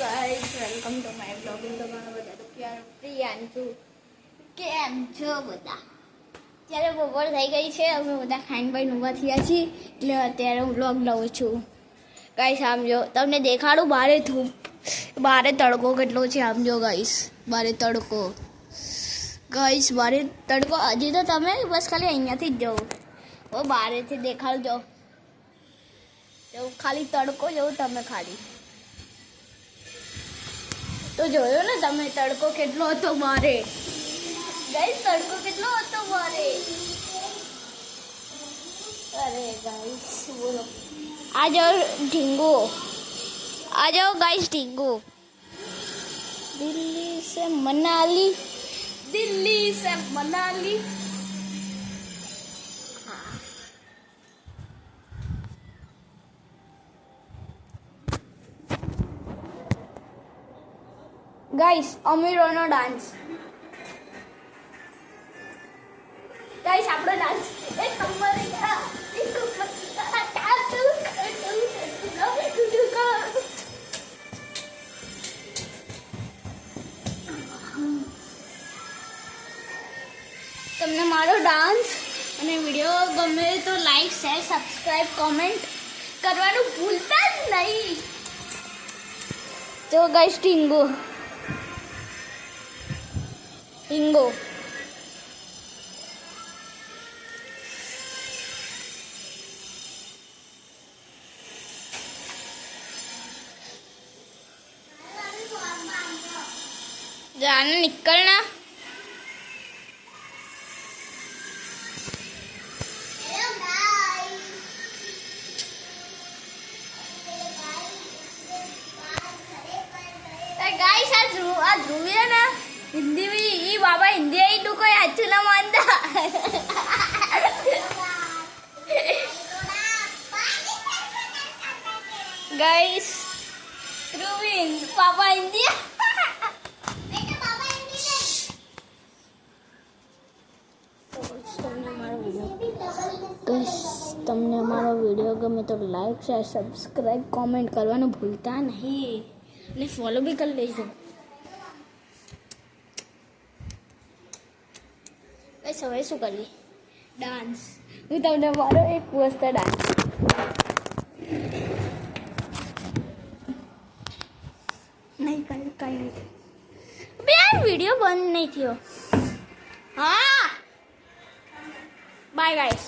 Guys welcome to my blogging. તમારા બધા તો પ્રિયાંશુ કેમ છો બધા? ત્યારે બપોર થઈ ગઈ છે, અમે બધા ખાઈને ભાઈ ઊભા થયા છીએ એટલે અત્યારે હું બ્લોગ લઉં છું. ગાઈસ સમજો, તમને દેખાડું બારે ધૂપ, બારે તડકો કેટલો છે સમજો ગાઈસ. બારે તડકો ગાઈસ, બારે તડકો. હજી તો તમે બસ ખાલી અહીંયાથી જ જાઓ, ઓ બારેથી દેખાડજો ખાલી તડકો જેવું. તમે ખાલી તો જોયો ને તમે તડકો કેટલો હતો મારે. ગાઈસ તડકો કેટલો હતો મારે. અરે ગાઈસ બોલો, આ જાઓ ઢીંગો, આ જાઓ ગાઈસ ઢીંગો. दिल्ली से मनाली, दिल्ली से मनाली. गाइस अमीरोनो डांस. गाइस આપણો ડાન્સ એક નંબર છે. તમને મારો ડાન્સ અને વિડીયો ગમે તો લાઈક શેર સબસ્ક્રાઇબ કોમેન્ટ કરવાનું ભૂલતા જ નહીં. તો ગાઈસ ટીંગો ટીંગો जाना निकलना. गाइस आज ध्रुवी है ना हिंदी में ये बाबा हिंदी आई तू कोई अच्छी ना मानता. गाइस ध्रुवी पापा हिंदी તમને અમારો વિડીયો ગમે તો લાઈક શેર સબસ્ક્રાઇબ કોમેન્ટ કરવાનું ભૂલતા નહીં અને ફોલો બી કરી લેજો. બસ હવે શું કરીએ? ડાન્સ. હું તમને મારો એક મસ્ત ડાન્સ નહીં કઈ નહીં. બે વિડીયો બંધ નહીં થયો. હા બાય ગાઈસ.